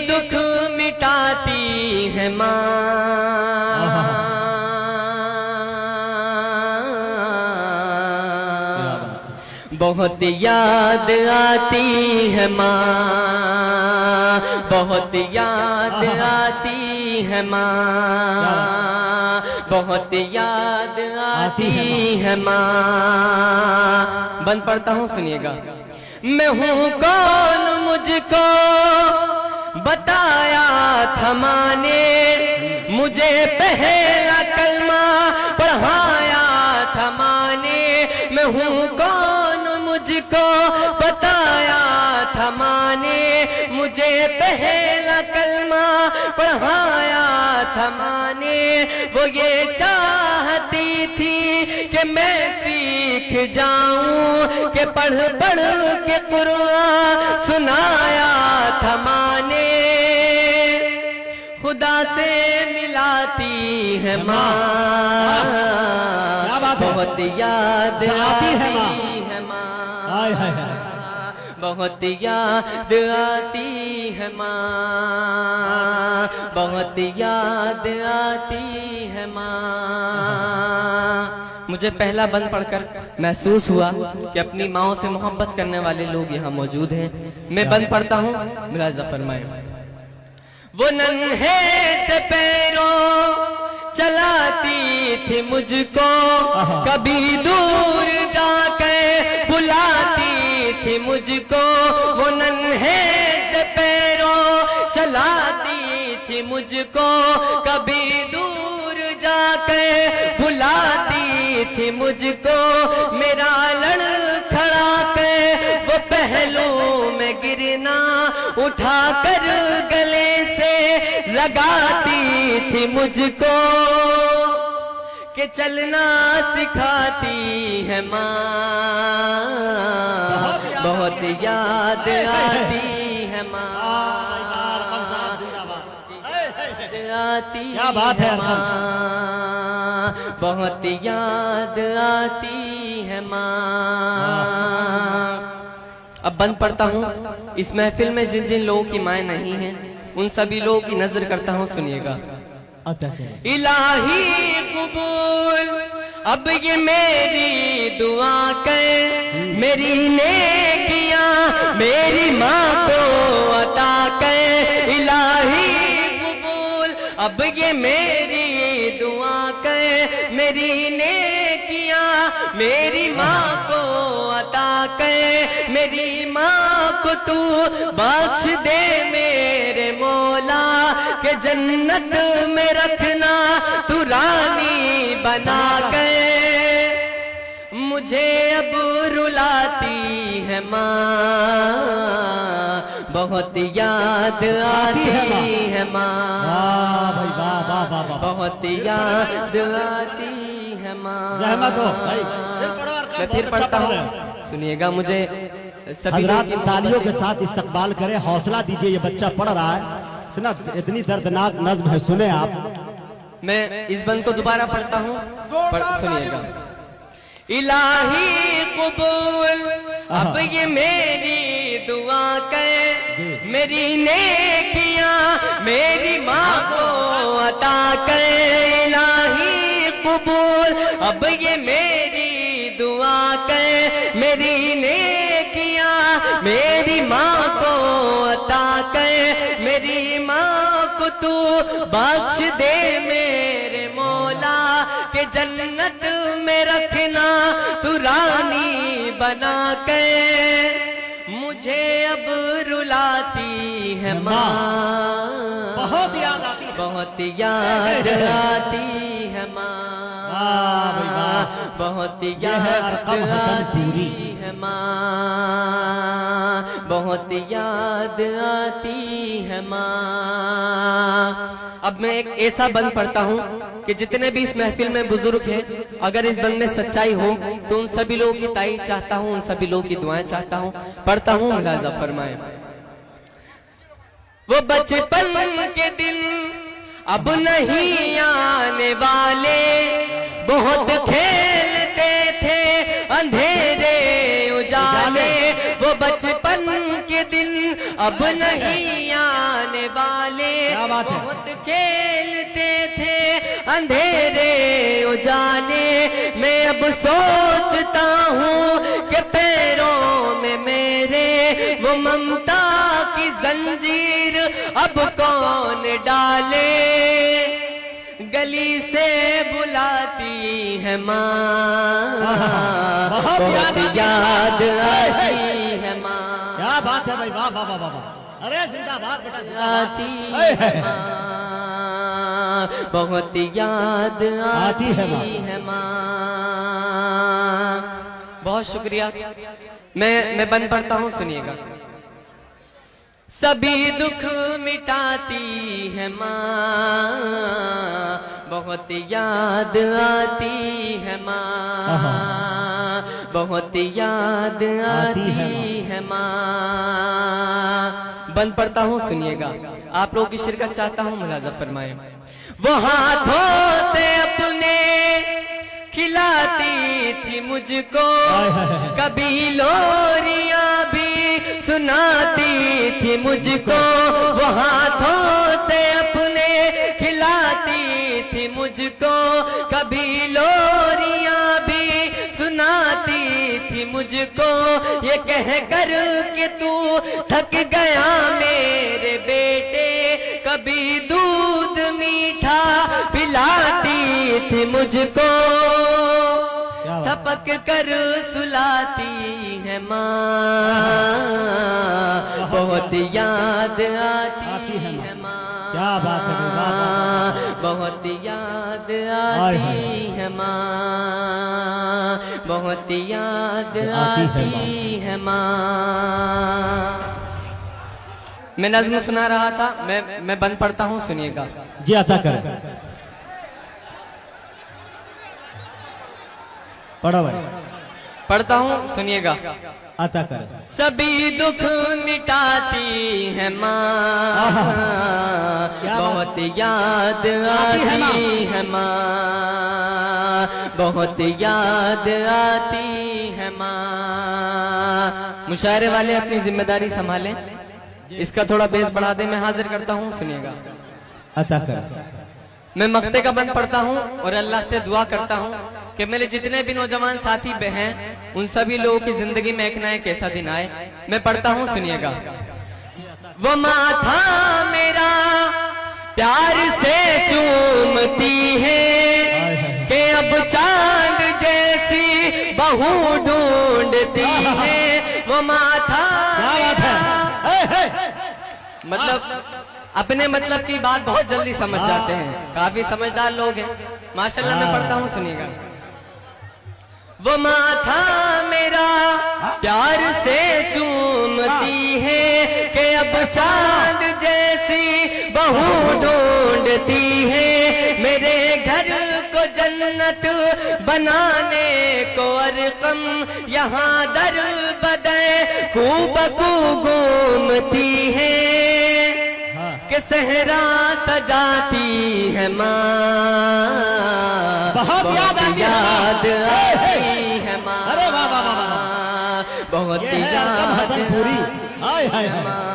दुख मिटाती है माँ, बहुत याद आती है माँ, बहुत याद आती है माँ, बहुत याद आती है माँ। बंद पढ़ता हूँ, सुनिएगा। मैं हूँ कौन मुझको बताया था माँ ने, मुझे पहला कलमा पढ़ाया था माँ ने। मैं हूँ कौन मुझको बताया था माँ ने, मुझे पहला कलमा पढ़ाया था माँ ने। वो ये चाहती थी कि मैं सीख जाऊं, कि पढ़ पढ़ के कुरान सुनाया था माँ ने। खुदा से मिलाती है माँ, बहुत याद आती है माँ, बहुत याद आती है माँ, बहुत याद आती है माँ। मुझे पहला बंद पढ़कर महसूस हुआ कि अपनी माँओं से मोहब्बत करने वाले लोग यहाँ मौजूद हैं। मैं बंद पढ़ता हूँ, मुलाहिज़ा फरमाएं। वो नन्हे से पैरों चलाती थी मुझको, कभी दूर जाकर बुलाती थी मुझको। वो नन्हे से पैरों चलाती थी मुझको, कभी दूर जाकर बुलाती थी मुझको। मेरा लड़खड़ा कर वो पहलू में गिरना उठा कर गले से लगाती थी मुझको, कि चलना सिखाती है माँ, बहुत याद आती है माँ, आती क्या बात है माँ, बहुत याद आती है माँ। अब बंद पढ़ता हूँ। इस महफिल में जिन जिन लोगों की माएँ नहीं हैं, उन सभी लोगों की नजर करता हूँ, सुनिएगा। इलाही कबूल अब ये मेरी दुआ कर, मेरी नेकियां मेरी माँ को अता कर। इलाही कबूल अब ये मेरी दुआ कर, मेरी नेकियां मेरी माँ को अता कर। मेरी माँ को तू बख्श दे मेरे मौला, के जन्नत में रखना तू रानी बना के। मुझे अब रुलाती है माँ, बहुत याद आती है माँ, बहुत याद आती है माँ। मैं फिर पढ़ता हूँ, सुनिएगा। मुझे सभी तालियों के साथ इस्तकबाल करें, हौसला दीजिए। ये बच्चा पढ़ रहा है, इतनी दर्दनाक नज्म है, सुने आप। मैं इस बंद को दोबारा पढ़ता हूँ, सुनिएगा। इलाही कबूल अब ये मेरी दुआ कर, मेरी नेकियां मेरी माँ को अता कर। इलाही कबूल अब ये मेरी दुआ कर, मेरी नेकियां मेरी माँ को अता कर। मेरी माँ को तू बख्श दे मेरे मौला, के जन्नत में रखना तू रानी बना के। मुझे अब रुलाती है माँ, बहुत याद आती है, बहुत याद आती है माँ, बहुत याद आती है माँ, बहुत याद आती है माँ। अब मैं एक ऐसा बंद पढ़ता हूँ कि जितने भी इस महफिल में बुजुर्ग हैं, अगर इस बंद में सच्चाई हो तो उन सभी लोगों की ताईद चाहता हूँ, उन सभी लोगों की दुआएं चाहता हूँ। पढ़ता हूँ, मुलाहिज़ा फरमाएं। वो बचपन के दिन अब नहीं आने वाले, बहुत खेलते थे अंधेरे उजाले। वो बचपन के दिन अब नहीं आने वाले। क्या बात है? बहुत खेलते थे अंधेरे उजाले, मैं अब सोचता हूँ कि पैरों में मेरे वो ममता की जंजीर अब कौन डाले। गली से बुलाती है माँ, बहुत याद आती है माँ। क्या बात है भाई, वाह वाह वाह वाह। अरे जिंदाबाद बेटा, आती जिंदाबाद। है माँ, बहुत याद आती है माँ। बहुत शुक्रिया। मैं बन पढ़ता हूँ, सुनिएगा। सभी दुख मिटाती है माँ, बहुत याद आती है माँ, बहुत याद आती है माँ। बंद पढ़ता हूँ, सुनिएगा। आप लोगों की शिरकत चाहता हूँ, मुलाजा फरमाए। वो हाथों से अपने खिलाती थी मुझको, कभी लोरियां भी सुनाती थी मुझको। वो हाथों से अपने खिलाती थी मुझको, कभी लोरियां भी सुनाती थी मुझको। ये कह कर के तू थक गया मेरे बेटे, कभी दूध मीठा पिलाती थी मुझको। थपक कर सुलाती है माँ, बहुत याद आती है माँ। क्या बात है, बहुत याद आती है माँ, बहुत याद आती है माँ। मैं नज़्म सुना रहा था, मैं बंद पढ़ता हूँ, सुनिएगा। जी अता कर, पढ़ो भाई। पढ़ता हूँ, सुनिएगा। अता कर। सभी दुख मिटाती है माँ, बहुत याद आती है माँ, बहुत याद आती है माँ। मुशायरे वाले अपनी जिम्मेदारी संभालें, इसका थोड़ा बेस बढ़ा दे। मैं हाजिर करता हूँ, सुनिएगा। अता कर। मैं मक्ते का बंद पढ़ता हूँ और अल्लाह से दुआ करता हूँ कि मेरे जितने भी नौजवान साथी हैं, उन सभी लोगों की जिंदगी में एक ना एक ऐसा दिन आए। मैं पढ़ता हूँ, सुनिएगा। वो माथा मेरा प्यार से चूमती है कि अब चांद जैसी बहू ढूंढती है। वो माथा, मतलब अपने मतलब की बात बहुत जल्दी समझ जाते हैं, काफी समझदार लोग हैं माशाल्लाह। मैं पढ़ता हूँ, सुनिएगा। वो माथा मेरा प्यार से चूमती है कि अब चांद जैसी बहू ढूंढती है। मेरे घर को जन्नत बनाने को अरकम यहाँ दर बदर खूब घूमती है कि सहरा सजाती है माँ, बहुत याद आती है माँ, अरे वाह वाह वाह, बहुत याद हसन पूरी। हाय हाय हाय।